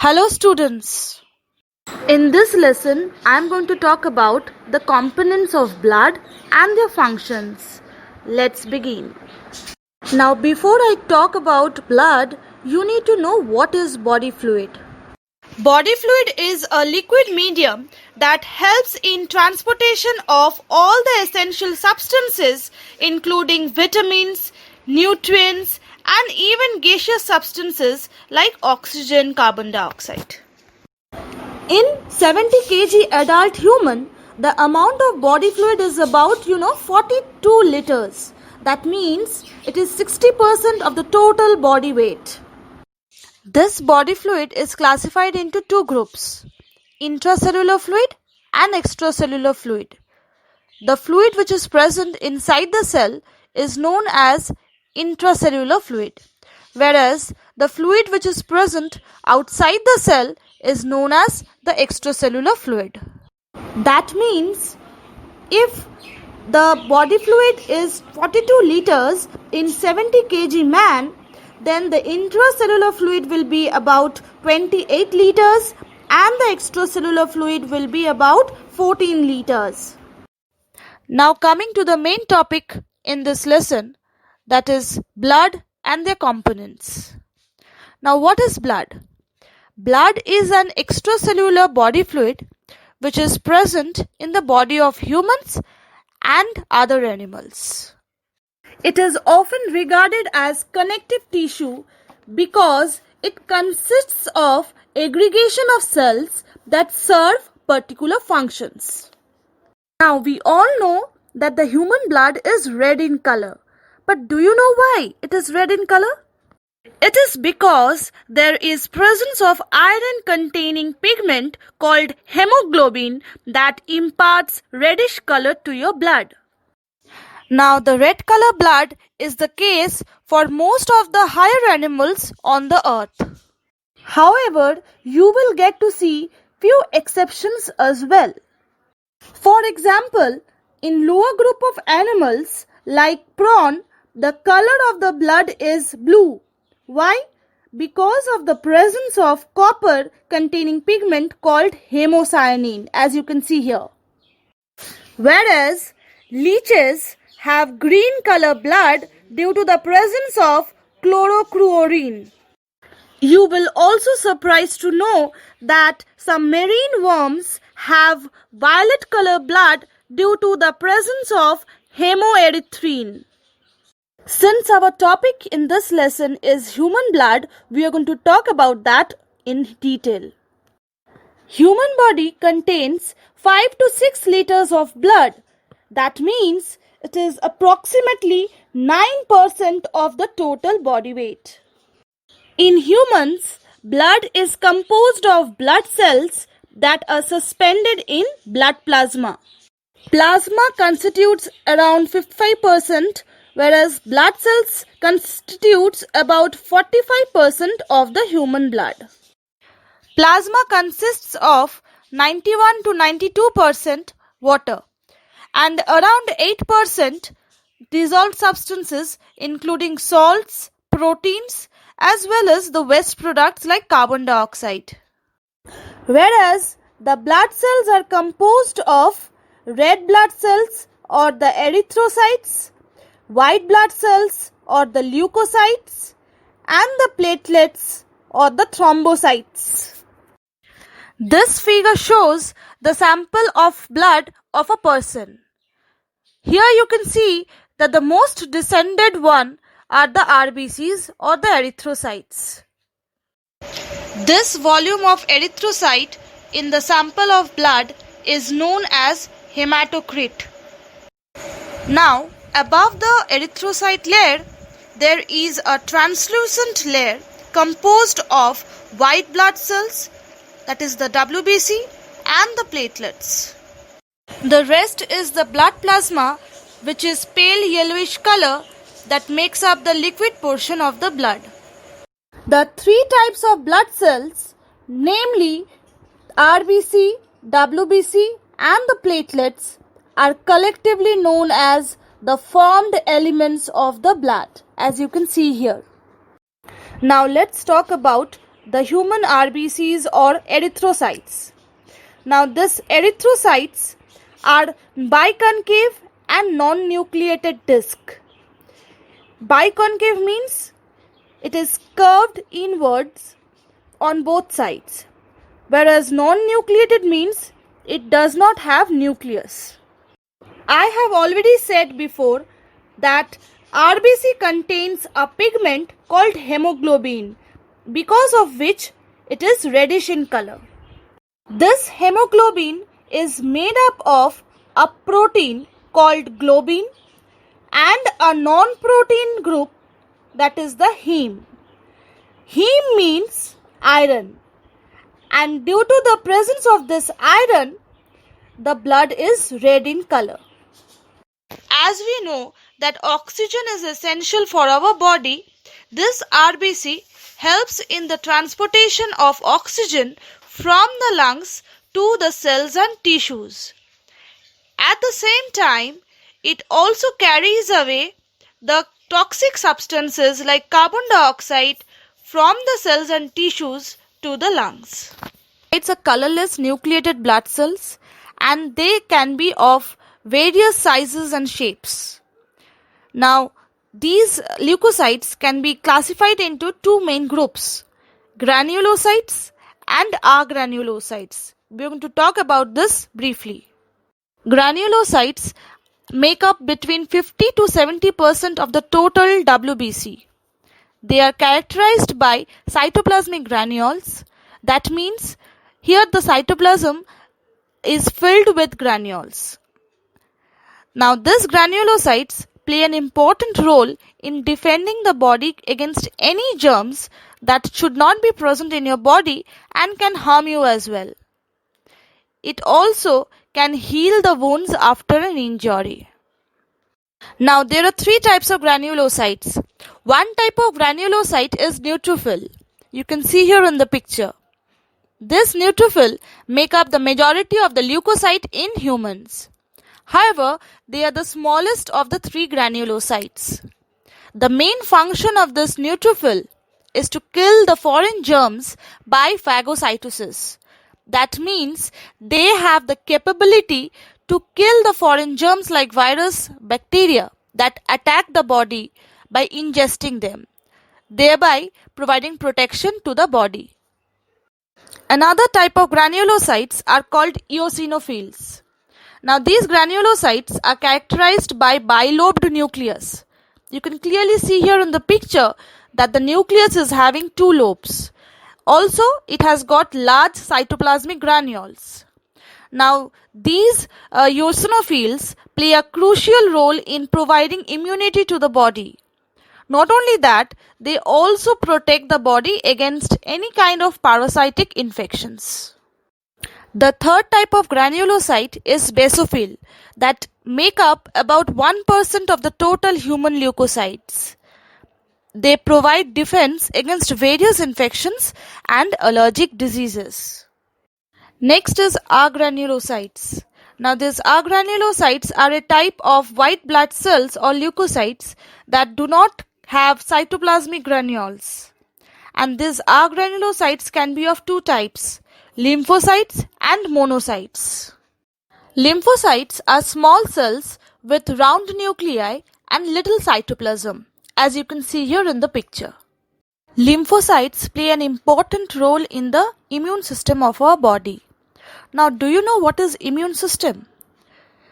Hello students. In this lesson, I am going to talk about the components of blood and their functions. Let's begin. Now before I talk about blood, you need to know what is body fluid. Body fluid is a liquid medium that helps in transportation of all the essential substances including vitamins, nutrients and even gaseous substances like oxygen, carbon dioxide. In 70 kg adult human, the amount of body fluid is about 42 liters. That means it is 60% of the total body weight. This body fluid is classified into two groups, intracellular fluid and extracellular fluid. The fluid which is present inside the cell is known as intracellular fluid, whereas the fluid which is present outside the cell is known as the extracellular fluid. That means if the body fluid is 42 liters in 70 kg man, then the intracellular fluid will be about 28 liters and the extracellular fluid will be about 14 liters. Now coming to the main topic in this lesson, that is blood and their components. Now what is blood? Blood is an extracellular body fluid which is present in the body of humans and other animals. It is often regarded as connective tissue because it consists of aggregation of cells that serve particular functions. Now we all know that the human blood is red in color. But do you know why it is red in color? It is because there is presence of iron containing pigment called hemoglobin that imparts reddish color to your blood. Now the red color blood is the case for most of the higher animals on the earth. However, you will get to see few exceptions as well. For example, in lower group of animals like prawn, the color of the blood is blue. Why? Because of the presence of copper containing pigment called hemocyanin, as you can see here. Whereas leeches have green color blood due to the presence of chlorocruorine. You will also surprised to know that some marine worms have violet color blood due to the presence of hemoerythrin. Since our topic in this lesson is human blood, we are going to talk about that in detail. Human body contains 5 to 6 liters of blood. That means it is approximately 9% of the total body weight. In humans, blood is composed of blood cells that are suspended in blood plasma. Plasma constitutes around 55%, whereas blood cells constitutes about 45% of the human blood. Plasma consists of 91 to 92% water and around 8% dissolved substances including salts, proteins as well as the waste products like carbon dioxide. Whereas the blood cells are composed of red blood cells or the erythrocytes, white blood cells or the leukocytes and the platelets or the thrombocytes. This figure shows the sample of blood of a person. Here you can see that the most descended one are the RBCs or the erythrocytes. This volume of erythrocyte in the sample of blood is known as hematocrit. Now, above the erythrocyte layer, there is a translucent layer composed of white blood cells, that is the WBC, and the platelets. The rest is the blood plasma, which is pale yellowish color that makes up the liquid portion of the blood. The three types of blood cells, namely RBC, WBC and the platelets, are collectively known as the formed elements of the blood, as you can see here. Now let's talk about the human RBCs or erythrocytes. Now these erythrocytes are biconcave and non-nucleated disc. Biconcave means it is curved inwards on both sides, whereas non-nucleated means it does not have nucleus. I have already said before that RBC contains a pigment called hemoglobin, because of which it is reddish in color. This hemoglobin is made up of a protein called globin and a non-protein group, that is the heme. Heme means iron, and due to the presence of this iron, the blood is red in color. As we know that oxygen is essential for our body, this RBC helps in the transportation of oxygen from the lungs to the cells and tissues. At the same time, it also carries away the toxic substances like carbon dioxide from the cells and tissues to the lungs. It's a colorless nucleated blood cells, and they can be of various sizes and shapes. Now, these leukocytes can be classified into two main groups, granulocytes and agranulocytes. We are going to talk about this briefly. Granulocytes make up between 50 to 70% of the total WBC. They are characterized by cytoplasmic granules. That means here the cytoplasm is filled with granules. Now these granulocytes play an important role in defending the body against any germs that should not be present in your body and can harm you as well. It also can heal the wounds after an injury. Now there are three types of granulocytes. One type of granulocyte is neutrophil. You can see here in the picture. This neutrophil make up the majority of the leukocyte in humans. However, they are the smallest of the three granulocytes. The main function of this neutrophil is to kill the foreign germs by phagocytosis. That means they have the capability to kill the foreign germs like virus, bacteria that attack the body by ingesting them, thereby providing protection to the body. Another type of granulocytes are called eosinophils. Now these granulocytes are characterized by bilobed nucleus. You can clearly see here in the picture that the nucleus is having two lobes. Also, it has got large cytoplasmic granules. Now these eosinophils play a crucial role in providing immunity to the body. Not only that, they also protect the body against any kind of parasitic infections. The third type of granulocyte is basophil that make up about 1% of the total human leukocytes. They provide defense against various infections and allergic diseases. Next is agranulocytes. Now these agranulocytes are a type of white blood cells or leukocytes that do not have cytoplasmic granules. And these agranulocytes can be of two types, lymphocytes and monocytes. Lymphocytes are small cells with round nuclei and little cytoplasm, as you can see here in the picture. Lymphocytes play an important role in the immune system of our body. Now, do you know what is immune system?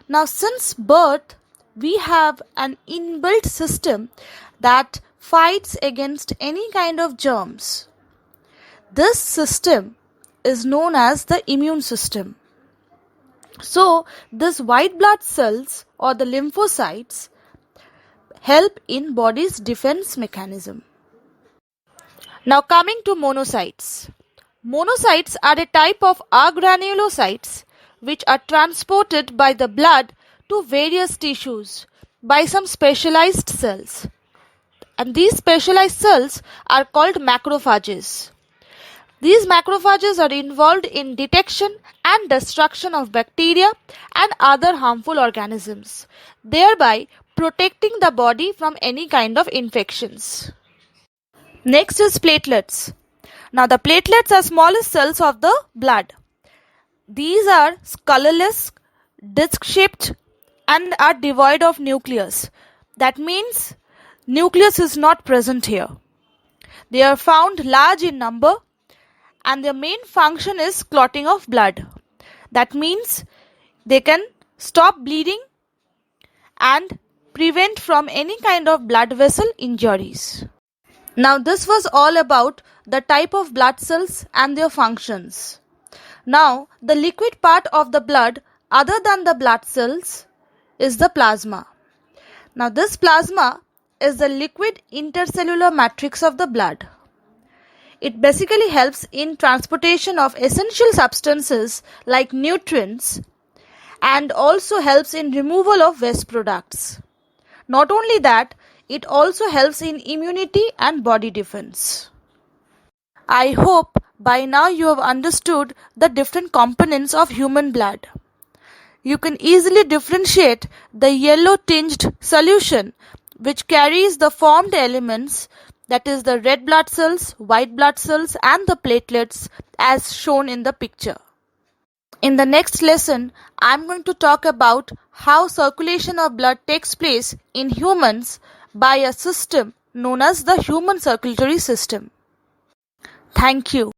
Now, since birth, we have an inbuilt system that fights against any kind of germs. This system is known as the immune system. So, these white blood cells or the lymphocytes help in body's defense mechanism. Now coming to monocytes. Monocytes are a type of agranulocytes which are transported by the blood to various tissues by some specialized cells. And these specialized cells are called macrophages. These macrophages are involved in detection and destruction of bacteria and other harmful organisms, thereby protecting the body from any kind of infections. Next is platelets. Now the platelets are smallest cells of the blood. These are colorless, disc-shaped and are devoid of nucleus. That means nucleus is not present here. They are found large in number and their main function is clotting of blood. That means they can stop bleeding and prevent from any kind of blood vessel injuries. Now this was all about the type of blood cells and their functions. Now the liquid part of the blood other than the blood cells is the plasma. Now this plasma is the liquid intercellular matrix of the blood. It basically helps in transportation of essential substances like nutrients and also helps in removal of waste products. Not only that, it also helps in immunity and body defense. I hope by now you have understood the different components of human blood. You can easily differentiate the yellow tinged solution which carries the formed elements, that is the red blood cells, white blood cells and the platelets as shown in the picture. In the next lesson, I am going to talk about how circulation of blood takes place in humans by a system known as the human circulatory system. Thank you.